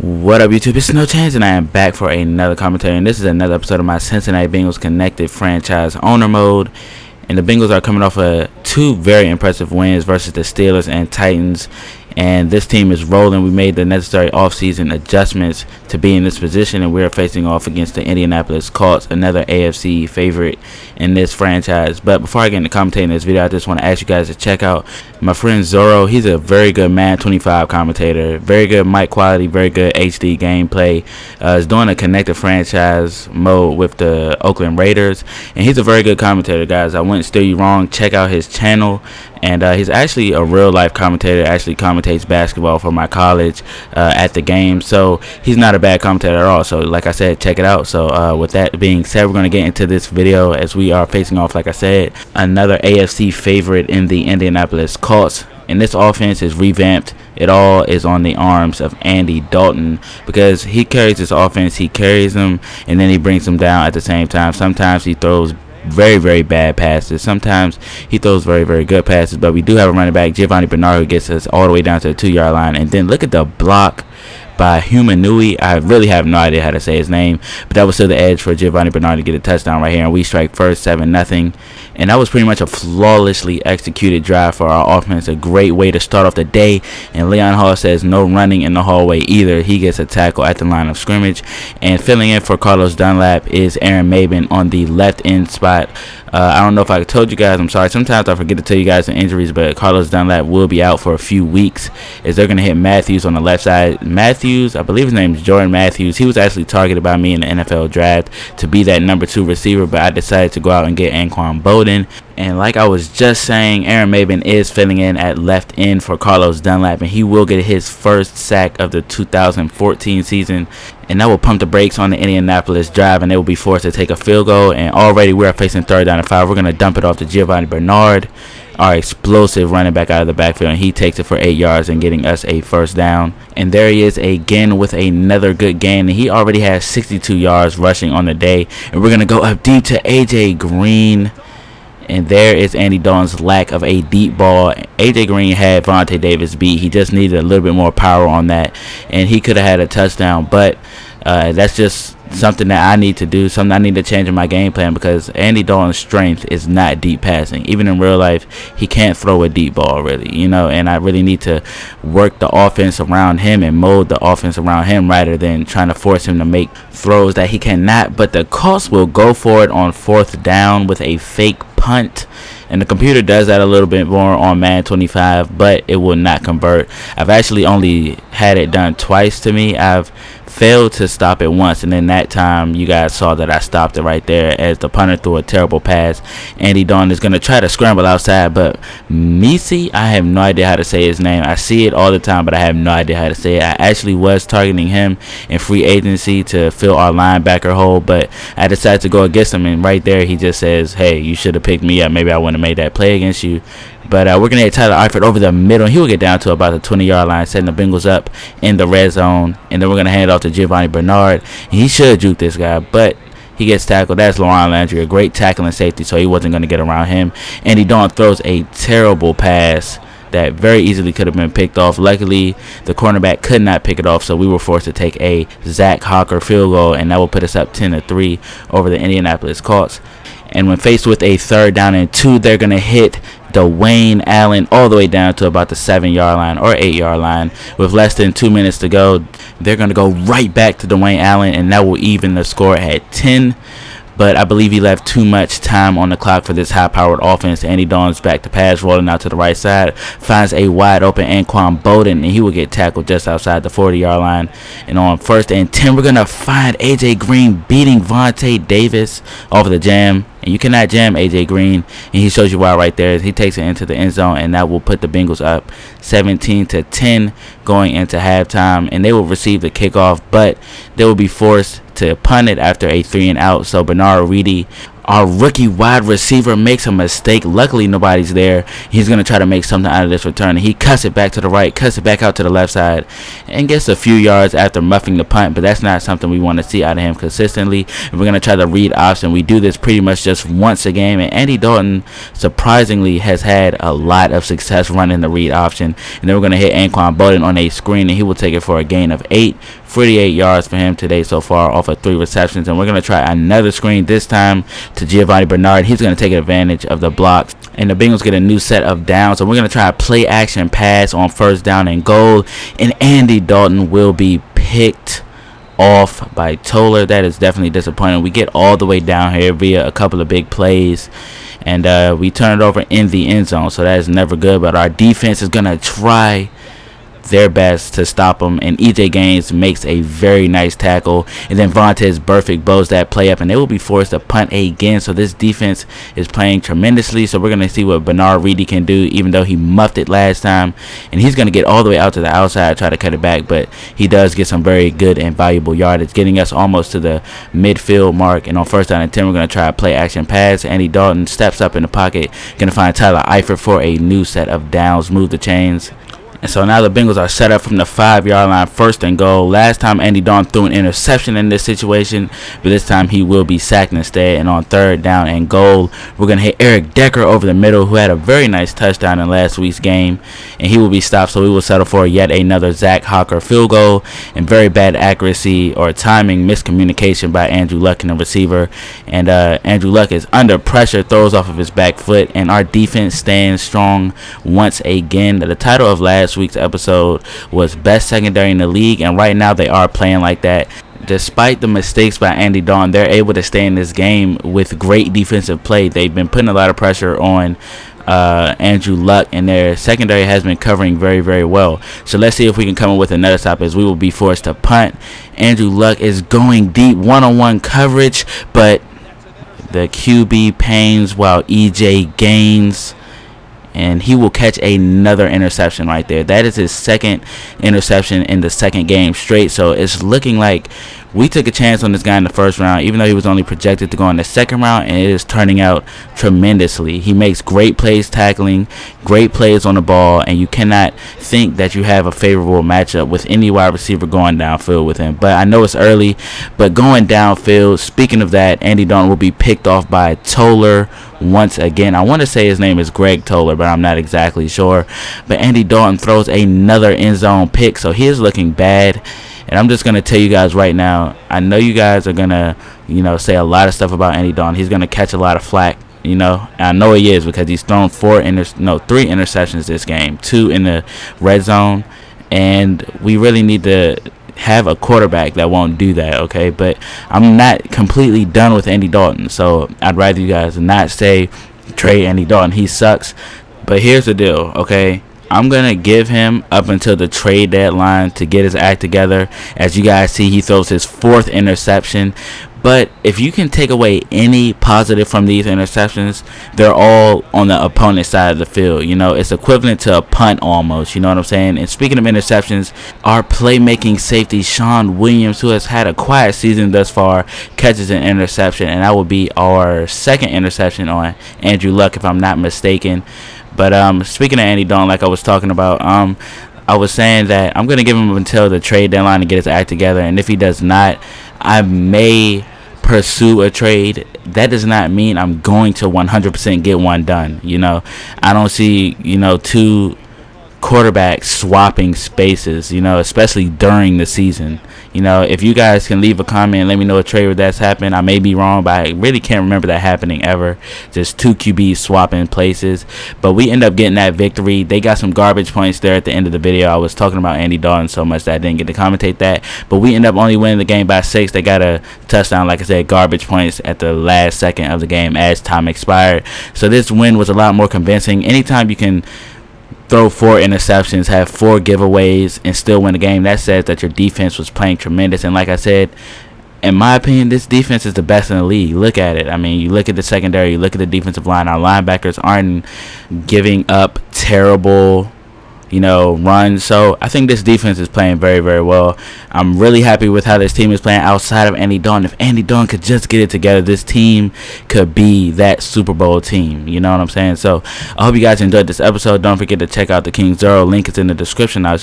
What up, YouTube? It's NoChainzz, and I am back for another commentary. And this is another episode of my Cincinnati Bengals Connected Franchise Owner Mode. And the Bengals are coming off two very impressive wins versus the Steelers and Titans. And this team is rolling. We made the necessary offseason adjustments to be in this position, and we're facing off against the Indianapolis Colts, another AFC favorite in this franchise. But before I get into commentating this video, I just want to ask you guys to check out my friend Zorro. He's a very good Madden 25 commentator, very good mic quality, very good HD gameplay. He's doing a connected franchise mode with the Oakland Raiders, and he's a very good commentator, guys. I wouldn't steer you wrong. Check out his channel. And he's actually a real life commentator, actually commentates basketball for my college at the game. So he's not a bad commentator at all. So like I said, check it out. So with that being said, we're going to get into this video as we are facing off, like I said, another AFC favorite in the Indianapolis Colts. And this offense is revamped. It all is on the arms of Andy Dalton, because he carries this offense. He carries them, and then he brings them down at the same time. Sometimes he throws very bad passes. Sometimes he throws very good passes. But we do have a running back, Giovanni Bernard, who gets us all the way down to the 2-yard line. And then look at the block by Humanui. I really have no idea how to say his name, but that was still the edge for Giovanni Bernard to get a touchdown right here, and we strike first, 7-0. And that was pretty much a flawlessly executed drive for our offense. A great way to start off the day. And Leon Hall says no running in the hallway either. He gets a tackle at the line of scrimmage. And filling in for Carlos Dunlap is Aaron Maben on the left end spot. I don't know if I told you guys, I'm sorry, sometimes I forget to tell you guys the injuries, but Carlos Dunlap will be out for a few weeks as they're going to hit Matthews on the left side. Matthews, I believe his name is Jordan Matthews. He was actually targeted by me in the NFL draft to be that number 2 receiver, but I decided to go out and get Anquan Bowden. And like I was just saying, Aaron Maben is filling in at left end for Carlos Dunlap, and he will get his first sack of the 2014 season. And that will pump the brakes on the Indianapolis drive, and they will be forced to take a field goal. And already we are facing 3rd down and 5. We're going to dump it off to Giovanni Bernard, our explosive running back out of the backfield, and he takes it for 8 yards and getting us a first down. And there he is again with another good gain, and he already has 62 yards rushing on the day. And we're going to go up deep to A.J. Green. And there is Andy Dalton's lack of a deep ball. A.J. Green had Vontae Davis beat. He just needed a little bit more power on that, and he could have had a touchdown. But that's just something that I need to do, something I need to change in my game plan, because Andy Dalton's strength is not deep passing. Even in real life, he can't throw a deep ball, really, and I really need to work the offense around him and mold the offense around him rather than trying to force him to make throws that he cannot. But the Colts will go for it on 4th down with a fake punt, and the computer does that a little bit more on Madden 25, but it will not convert. I've actually only had it done twice to me. I've failed to stop it once, and then that time you guys saw that I stopped it right there as the punter threw a terrible pass. Andy Dalton is going to try to scramble outside, but Misi, I have no idea how to say his name. I see it all the time, but I have no idea how to say it. I actually was targeting him in free agency to fill our linebacker hole, but I decided to go against him, and right there he just says, hey, you should have picked me up. Maybe I wouldn't have made that play against you. But we're going to get Tyler Eifert over the middle. He will get down to about the 20-yard line, setting the Bengals up in the red zone. And then we're going to hand it off to Giovanni Bernard. And he should juke this guy, but he gets tackled. That's Lauren Landry, a great tackling safety, so he wasn't going to get around him. Andy Dalton throws a terrible pass that very easily could have been picked off. Luckily, the cornerback could not pick it off, so we were forced to take a Zach Hawker field goal, and that will put us up 10-3 over the Indianapolis Colts. And when faced with a 3rd down and 2, they're going to hit Dwayne Allen all the way down to about the 7-yard line or 8-yard line. With less than 2 minutes to go, they're going to go right back to Dwayne Allen, and that will even the score at 10. But I believe he left too much time on the clock for this high-powered offense. Andy Dalton's back to pass, rolling out to the right side, finds a wide-open Anquan Bowden, and he will get tackled just outside the 40-yard line. And on 1st and 10, we're going to find A.J. Green beating Vontae Davis over the jam. And you cannot jam A.J. Green, and he shows you why right there. He takes it into the end zone, and that will put the Bengals up 17-10 going into halftime. And they will receive the kickoff, but they will be forced to punt it after a 3-and-out. So Bernard Reedy, Our rookie wide receiver makes a mistake. Luckily, nobody's there. He's going to try to make something out of this return. He cuts it back to the right, cuts it back out to the left side, and gets a few yards after muffing the punt, but that's not something we want to see out of him consistently. We're going to try the read option. We do this pretty much just once a game, and Andy Dalton, surprisingly, has had a lot of success running the read option. And then we're going to hit Anquan Boldin on a screen, and he will take it for a gain of 8. 48 yards for him today so far off of 3 receptions. And we're going to try another screen, this time to Giovanni Bernard. He's going to take advantage of the blocks, and the Bengals get a new set of downs. So we're going to try a play action pass on 1st down and goal, and Andy Dalton will be picked off by Toller. That is definitely disappointing. We get all the way down here via a couple of big plays, and we turn it over in the end zone, so that is never good. But our defense is going to try their best to stop him, and EJ Gaines makes a very nice tackle, and then Vontaze Burfict bows that play up, and they will be forced to punt again. So this defense is playing tremendously. So we're going to see what Bernard Reedy can do, even though he muffed it last time, and he's going to get all the way out to the outside, try to cut it back, but he does get some very good and valuable yardage, getting us almost to the midfield mark. And on 1st down and 10, we're going to try a play action pass. Andy Dalton steps up in the pocket, going to find Tyler Eifert for a new set of downs. Move the chains. And so now the Bengals are set up from the 5-yard line, 1st and goal. Last time Andy Dalton threw an interception in this situation, but this time he will be sacked instead. And on 3rd down and goal, we're going to hit Eric Decker over the middle, who had a very nice touchdown in last week's game, and he will be stopped. So we will settle for yet another Zach Hawker field goal, and very bad accuracy or timing miscommunication by Andrew Luck in the receiver. And Andrew Luck is under pressure, throws off of his back foot, and our defense stands strong once again. The title of last week's episode was best secondary in the league, and right now they are playing like that. Despite the mistakes by Andy Dalton, they're able to stay in this game with great defensive play. They've been putting a lot of pressure on Andrew Luck, and their secondary has been covering very, very well. So let's see if we can come up with another stop, as we will be forced to punt. Andrew Luck is going deep, one-on-one coverage, but the QB pains while EJ Gaines, and he will catch another interception right there. That is his 2nd interception in the 2nd game straight. So it's looking like we took a chance on this guy in the 1st round, even though he was only projected to go in the 2nd round, and it is turning out tremendously. He makes great plays tackling, great plays on the ball, and you cannot think that you have a favorable matchup with any wide receiver going downfield with him. But I know it's early, but going downfield, speaking of that, Andy Dalton will be picked off by Toller once again. I want to say his name is Greg Toller, but I'm not exactly sure. But Andy Dalton throws another end zone pick, so he is looking bad. And I'm just going to tell you guys right now, I know you guys are going to, say a lot of stuff about Andy Dalton. He's going to catch a lot of flack, and I know he is, because he's thrown 3 interceptions this game, 2 in the red zone, and we really need to have a quarterback that won't do that, okay? But I'm not completely done with Andy Dalton, so I'd rather you guys not say trade Andy Dalton. He sucks. But here's the deal, okay? I'm going to give him up until the trade deadline to get his act together. As you guys see, he throws his 4th interception. But if you can take away any positive from these interceptions, they're all on the opponent's side of the field. It's equivalent to a punt almost. You know what I'm saying? And speaking of interceptions, our playmaking safety, Sean Williams, who has had a quiet season thus far, catches an interception. And that will be our 2nd interception on Andrew Luck, if I'm not mistaken. But speaking of Andy Dalton, like I was talking about, I was saying that I'm going to give him until the trade deadline to get his act together. And if he does not, I may pursue a trade. That does not mean I'm going to 100% get one done. I don't see, 2 quarterbacks swapping spaces, especially during the season. If you guys can leave a comment and let me know a trade where that's happened. I may be wrong, but I really can't remember that happening ever. Just 2 QBs swapping places. But we end up getting that victory. They got some garbage points there at the end of the video. I was talking about Andy Dalton so much that I didn't get to commentate that. But we end up only winning the game by 6. They got a touchdown, like I said, garbage points at the last second of the game as time expired. So this win was a lot more convincing. Anytime you can throw 4 interceptions, have 4 giveaways, and still win the game, that says that your defense was playing tremendous. And like I said, in my opinion, this defense is the best in the league. Look at it. I mean, you look at the secondary, you look at the defensive line. Our linebackers aren't giving up terrible run. So I think this defense is playing very, very well. I'm really happy with how this team is playing outside of Andy Dalton. If Andy Dalton could just get it together, this team could be that Super Bowl team. You know what I'm saying? So I hope you guys enjoyed this episode. Don't forget to check out the King Zero. Link is in the description. I'll